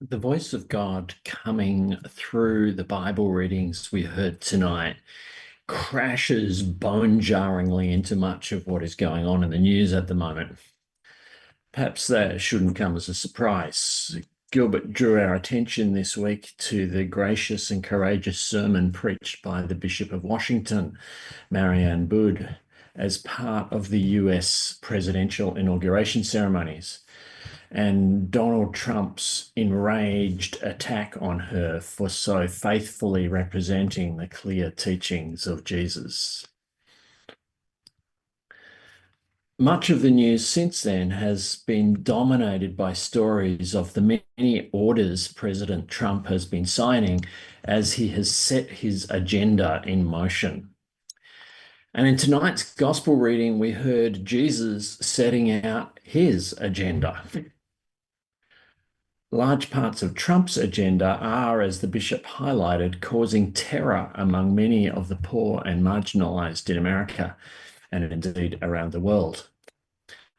The voice of God coming through the Bible readings we heard tonight crashes bone-jarringly into much of what is going on in the news at the moment. Perhaps that shouldn't come as a surprise. Gilbert drew our attention this week to the gracious and courageous sermon preached by the Bishop of Washington, Marianne Boud, as part of the US presidential inauguration ceremonies, and Donald Trump's enraged attack on her for so faithfully representing the clear teachings of Jesus. Much of the news since then has been dominated by stories of the many orders President Trump has been signing as he has set his agenda in motion. And in tonight's gospel reading, we heard Jesus setting out his agenda. Large parts of Trump's agenda are, as the bishop highlighted, causing terror among many of the poor and marginalized in America and indeed around the world.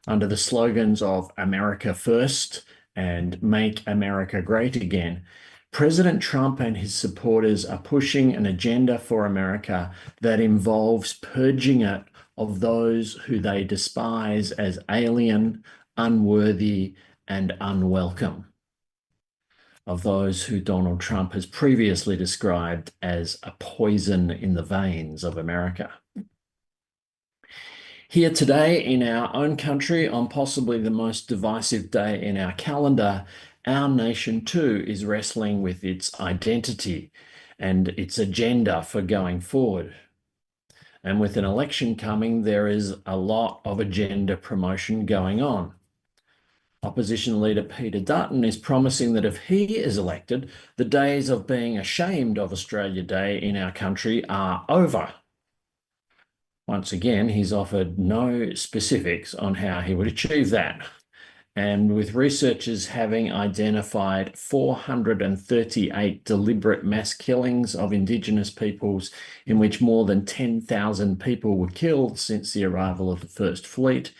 Under the slogans of America First and Make America Great Again, President Trump and his supporters are pushing an agenda for America that involves purging it of those who they despise as alien, unworthy, and unwelcome, of those who Donald Trump has previously described as a poison in the veins of America. Here today in our own country, on possibly the most divisive day in our calendar, our nation too is wrestling with its identity and its agenda for going forward. And with an election coming, there is a lot of agenda promotion going on. Opposition leader Peter Dutton is promising that if he is elected, the days of being ashamed of Australia Day in our country are over. Once again, he's offered no specifics on how he would achieve that. And with researchers having identified 438 deliberate mass killings of Indigenous peoples in which more than 10,000 people were killed since the arrival of the First Fleet,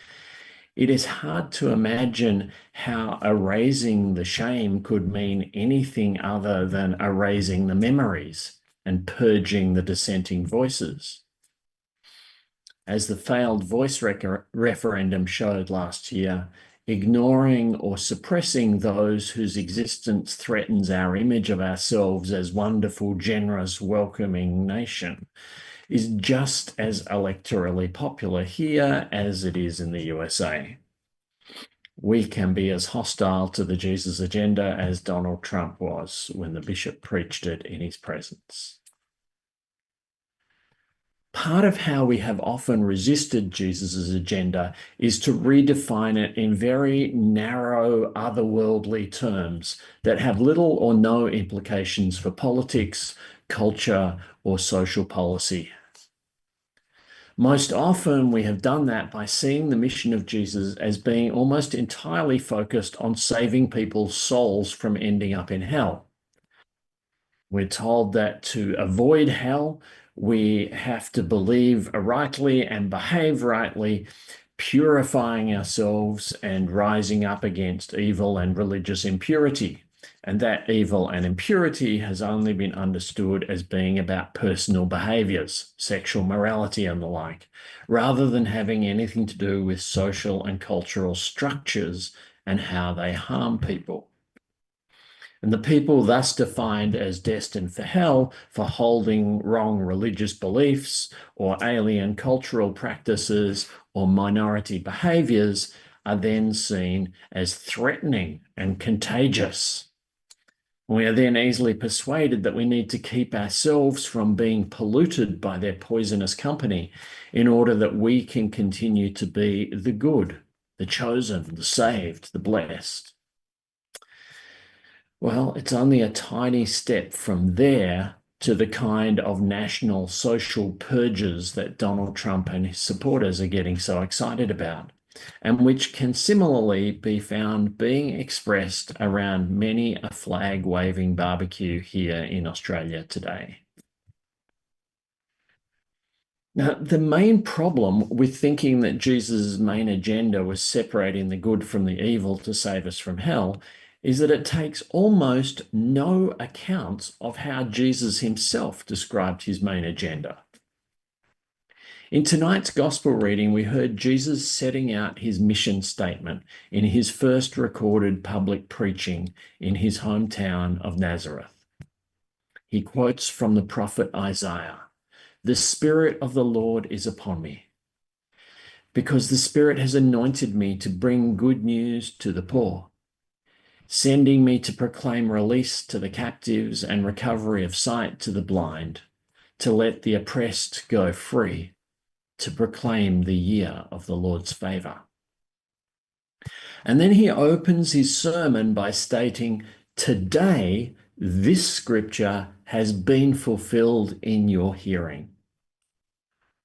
it is hard to imagine how erasing the shame could mean anything other than erasing the memories and purging the dissenting voices. As the failed voice referendum showed last year, ignoring or suppressing those whose existence threatens our image of ourselves as wonderful, generous, welcoming nation is just as electorally popular here as it is in the USA. We can be as hostile to the Jesus agenda as Donald Trump was when the bishop preached it in his presence. Part of how we have often resisted Jesus's agenda is to redefine it in very narrow, otherworldly terms that have little or no implications for politics, culture, or social policy. Most often, we have done that by seeing the mission of Jesus as being almost entirely focused on saving people's souls from ending up in hell. We're told that to avoid hell, we have to believe rightly and behave rightly, purifying ourselves and rising up against evil and religious impurity. And that evil and impurity has only been understood as being about personal behaviors, sexual morality and the like, rather than having anything to do with social and cultural structures and how they harm people. And the people thus defined as destined for hell for holding wrong religious beliefs or alien cultural practices or minority behaviors are then seen as threatening and contagious. We are then easily persuaded that we need to keep ourselves from being polluted by their poisonous company in order that we can continue to be the good, the chosen, the saved, the blessed. Well, it's only a tiny step from there to the kind of national social purges that Donald Trump and his supporters are getting so excited about, and which can similarly be found being expressed around many a flag-waving barbecue here in Australia today. Now, the main problem with thinking that Jesus' main agenda was separating the good from the evil to save us from hell is that it takes almost no accounts of how Jesus himself described his main agenda. In tonight's gospel reading, we heard Jesus setting out his mission statement in his first recorded public preaching in his hometown of Nazareth. He quotes from the prophet Isaiah, "The Spirit of the Lord is upon me, because the Spirit has anointed me to bring good news to the poor, sending me to proclaim release to the captives and recovery of sight to the blind, to let the oppressed go free, to proclaim the year of the Lord's favor." And then he opens his sermon by stating, "Today, this scripture has been fulfilled in your hearing."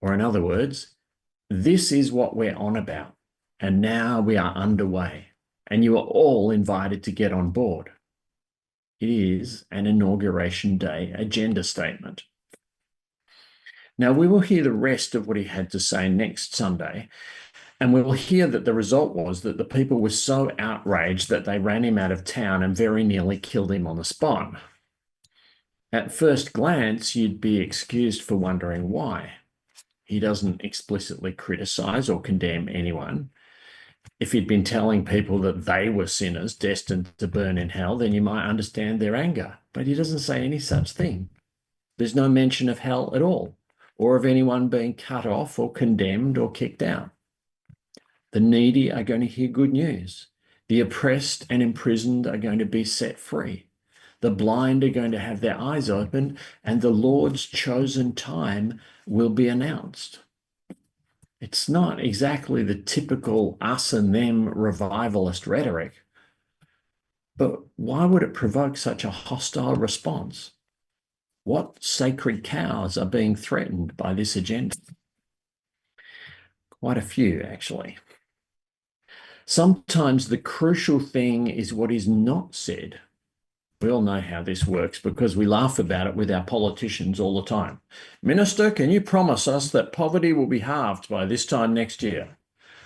Or in other words, this is what we're on about. And now we are underway. And you are all invited to get on board. It is an Inauguration Day agenda statement. Now, we will hear the rest of what he had to say next Sunday, and we will hear that the result was that the people were so outraged that they ran him out of town and very nearly killed him on the spot. At first glance, you'd be excused for wondering why. He doesn't explicitly criticize or condemn anyone. If he'd been telling people that they were sinners destined to burn in hell, then you might understand their anger. But he doesn't say any such thing. There's no mention of hell at all, or of anyone being cut off or condemned or kicked out. The needy are going to hear good news. The oppressed and imprisoned are going to be set free. The blind are going to have their eyes opened, and the Lord's chosen time will be announced. It's not exactly the typical us and them revivalist rhetoric, but why would it provoke such a hostile response? What sacred cows are being threatened by this agenda? Quite a few, actually. Sometimes the crucial thing is what is not said. We all know how this works because we laugh about it with our politicians all the time. "Minister, can you promise us that poverty will be halved by this time next year?"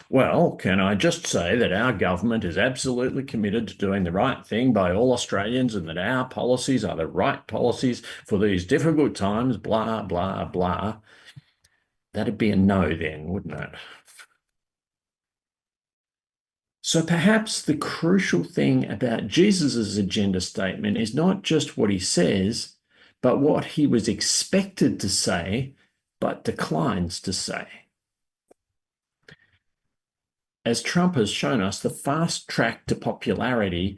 "Well, can I just say that our government is absolutely committed to doing the right thing by all Australians and that our policies are the right policies for these difficult times, blah, blah, blah." That'd be a no then, wouldn't it? So perhaps the crucial thing about Jesus's agenda statement is not just what he says, but what he was expected to say, but declines to say. As Trump has shown us, the fast track to popularity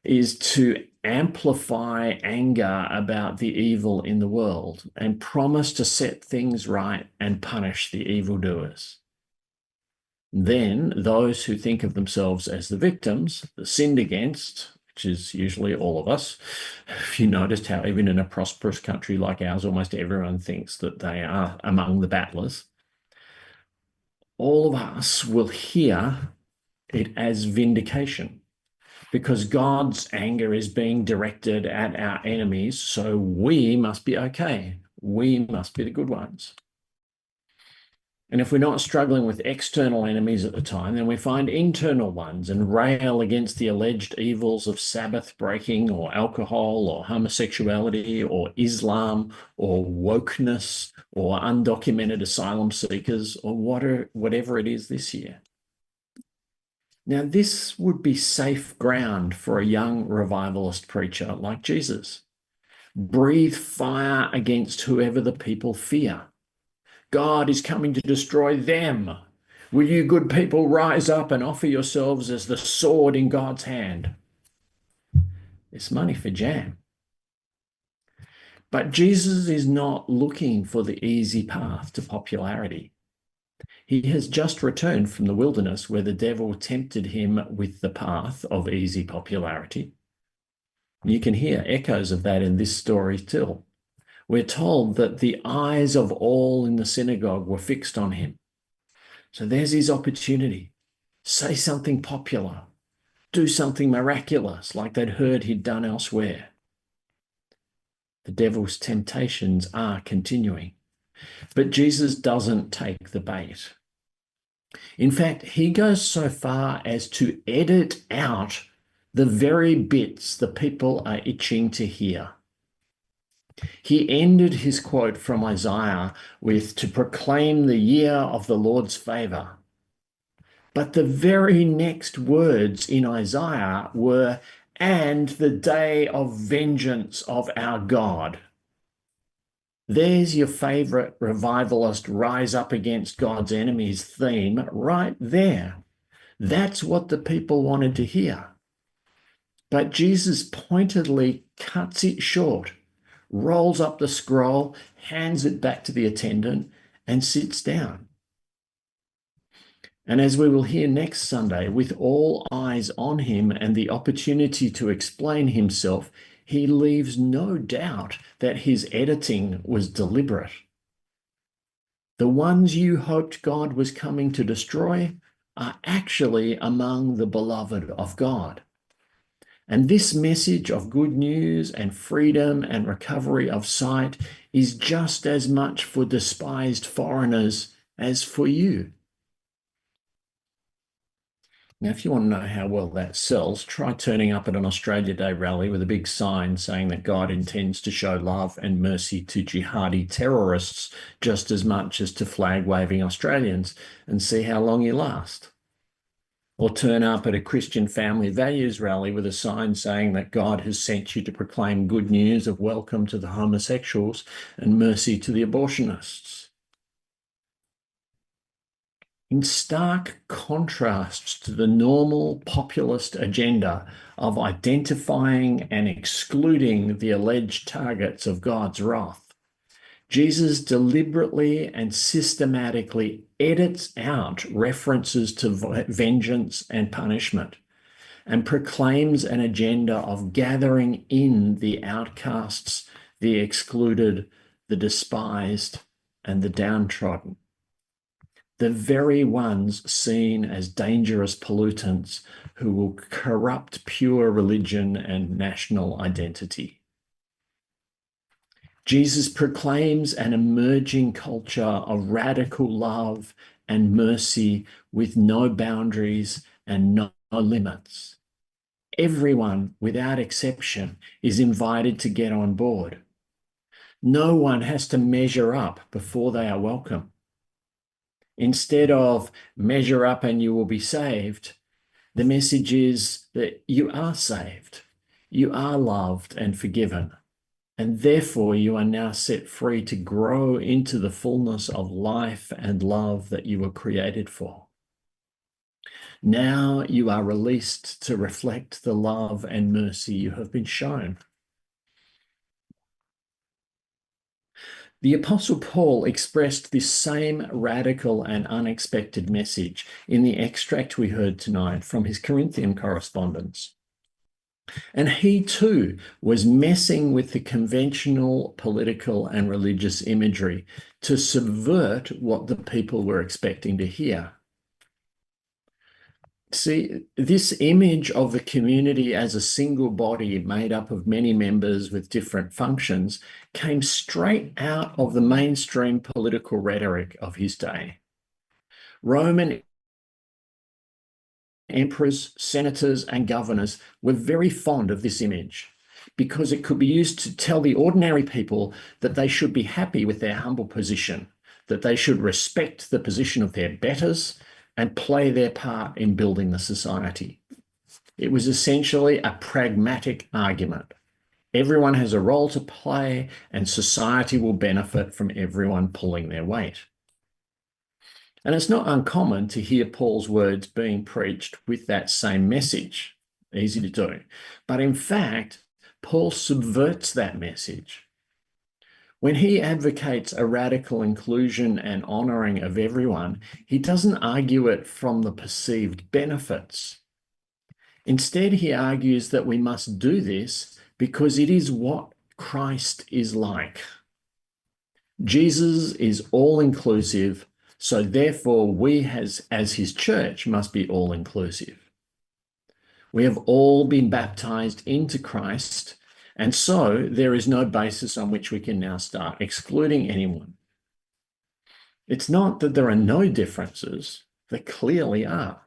is to amplify anger about the evil in the world and promise to set things right and punish the evildoers. Then those who think of themselves as the victims, the sinned against, which is usually all of us. If you noticed how even in a prosperous country like ours, almost everyone thinks that they are among the battlers. All of us will hear it as vindication because God's anger is being directed at our enemies, so we must be okay. We must be the good ones. And if we're not struggling with external enemies at the time, then we find internal ones and rail against the alleged evils of Sabbath breaking or alcohol or homosexuality or Islam or wokeness or undocumented asylum seekers or whatever it is this year. Now, this would be safe ground for a young revivalist preacher like Jesus. Breathe fire against whoever the people fear. God is coming to destroy them. Will you good people rise up and offer yourselves as the sword in God's hand? It's money for jam. But Jesus is not looking for the easy path to popularity. He has just returned from the wilderness where the devil tempted him with the path of easy popularity. You can hear echoes of that in this story too. We're told that the eyes of all in the synagogue were fixed on him. So there's his opportunity. Say something popular. Do something miraculous like they'd heard he'd done elsewhere. The devil's temptations are continuing. But Jesus doesn't take the bait. In fact, he goes so far as to edit out the very bits the people are itching to hear. He ended his quote from Isaiah with, "To proclaim the year of the Lord's favor." But the very next words in Isaiah were, "and the day of vengeance of our God." There's your favorite revivalist rise up against God's enemies theme right there. That's what the people wanted to hear. But Jesus pointedly cuts it short, rolls up the scroll, hands it back to the attendant, and sits down. And as we will hear next Sunday, with all eyes on him and the opportunity to explain himself, he leaves no doubt that his editing was deliberate. The ones you hoped God was coming to destroy are actually among the beloved of God. And this message of good news and freedom and recovery of sight is just as much for despised foreigners as for you. Now, if you want to know how well that sells, try turning up at an Australia Day rally with a big sign saying that God intends to show love and mercy to jihadi terrorists just as much as to flag-waving Australians, and see how long you last. Or turn up at a Christian family values rally with a sign saying that God has sent you to proclaim good news of welcome to the homosexuals and mercy to the abortionists. In stark contrast to the normal populist agenda of identifying and excluding the alleged targets of God's wrath, Jesus deliberately and systematically edits out references to vengeance and punishment and proclaims an agenda of gathering in the outcasts, the excluded, the despised, and the downtrodden. The very ones seen as dangerous pollutants who will corrupt pure religion and national identity. Jesus proclaims an emerging culture of radical love and mercy with no boundaries and no limits. Everyone, without exception, is invited to get on board. No one has to measure up before they are welcome. Instead of measure up and you will be saved, the message is that you are saved, you are loved and forgiven, and therefore you are now set free to grow into the fullness of life and love that you were created for. Now you are released to reflect the love and mercy you have been shown. The Apostle Paul expressed this same radical and unexpected message in the extract we heard tonight from his Corinthian correspondence. And he too was messing with the conventional political and religious imagery to subvert what the people were expecting to hear. See, this image of the community as a single body made up of many members with different functions came straight out of the mainstream political rhetoric of his day. Roman emperors, senators, and governors were very fond of this image because it could be used to tell the ordinary people that they should be happy with their humble position, that they should respect the position of their betters, and play their part in building the society. It was essentially a pragmatic argument. Everyone has a role to play, and society will benefit from everyone pulling their weight. And it's not uncommon to hear Paul's words being preached with that same message. Easy to do. But in fact, Paul subverts that message. When he advocates a radical inclusion and honouring of everyone, he doesn't argue it from the perceived benefits. Instead, he argues that we must do this because it is what Christ is like. Jesus is all-inclusive, so therefore we as his church must be all-inclusive. We have all been baptized into Christ, and so there is no basis on which we can now start excluding anyone. It's not that there are no differences, there clearly are,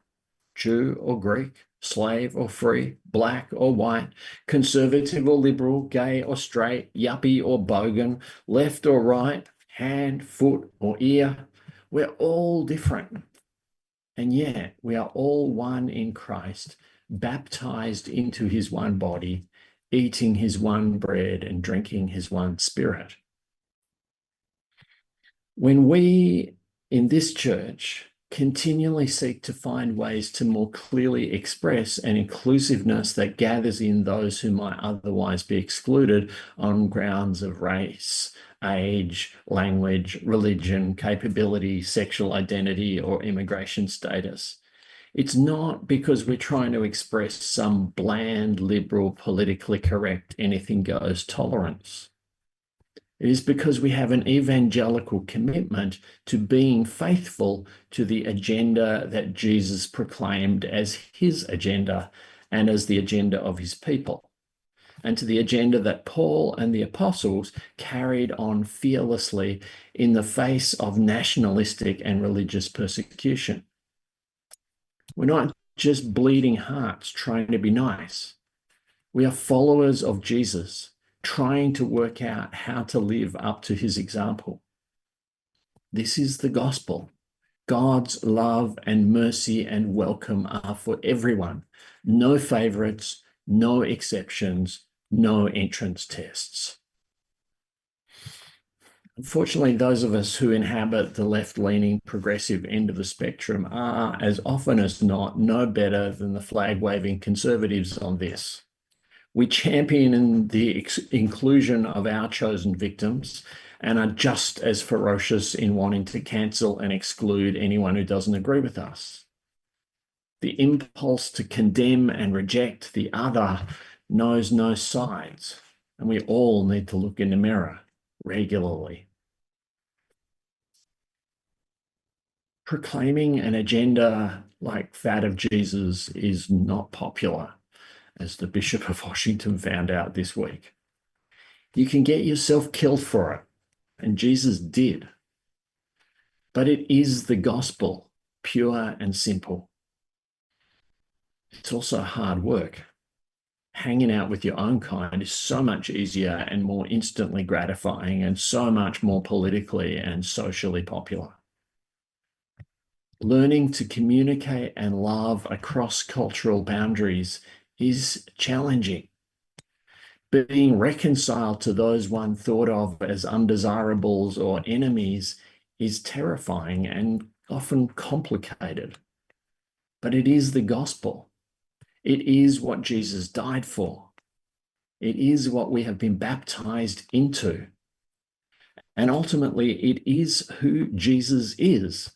Jew or Greek, slave or free, black or white, conservative or liberal, gay or straight, yuppie or bogan, left or right, hand, foot or ear. We're all different. And yet we are all one in Christ, baptized into his one body, eating his one bread and drinking his one spirit. When we in this church continually seek to find ways to more clearly express an inclusiveness that gathers in those who might otherwise be excluded on grounds of race, age, language, religion, capability, sexual identity, or immigration status, it's not because we're trying to express some bland, liberal, politically correct, anything goes tolerance. It is because we have an evangelical commitment to being faithful to the agenda that Jesus proclaimed as his agenda and as the agenda of his people, and to the agenda that Paul and the apostles carried on fearlessly in the face of nationalistic and religious persecution. We're not just bleeding hearts trying to be nice. We are followers of Jesus, trying to work out how to live up to his example. This is the gospel. God's love and mercy and welcome are for everyone. No favorites, no exceptions, no entrance tests. Unfortunately, those of us who inhabit the left-leaning progressive end of the spectrum are, as often as not, no better than the flag-waving conservatives on this. We champion the inclusion of our chosen victims and are just as ferocious in wanting to cancel and exclude anyone who doesn't agree with us. The impulse to condemn and reject the other knows no sides, and we all need to look in the mirror regularly. Proclaiming an agenda like that of Jesus is not popular, as the Bishop of Washington found out this week. You can get yourself killed for it, and Jesus did. But it is the gospel, pure and simple. It's also hard work. Hanging out with your own kind is so much easier and more instantly gratifying and so much more politically and socially popular. Learning to communicate and love across cultural boundaries is challenging. Being reconciled to those one thought of as undesirables or enemies is terrifying and often complicated. But it is the gospel. It is what Jesus died for. It is what we have been baptized into. And ultimately, it is who Jesus is.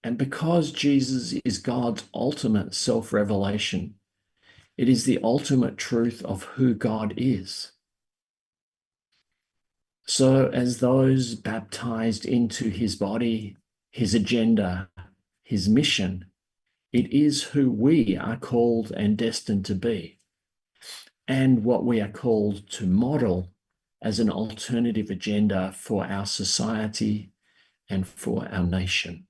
And because Jesus is God's ultimate self-revelation, it is the ultimate truth of who God is. So as those baptized into his body, his agenda, his mission, it is who we are called and destined to be, and what we are called to model as an alternative agenda for our society and for our nation.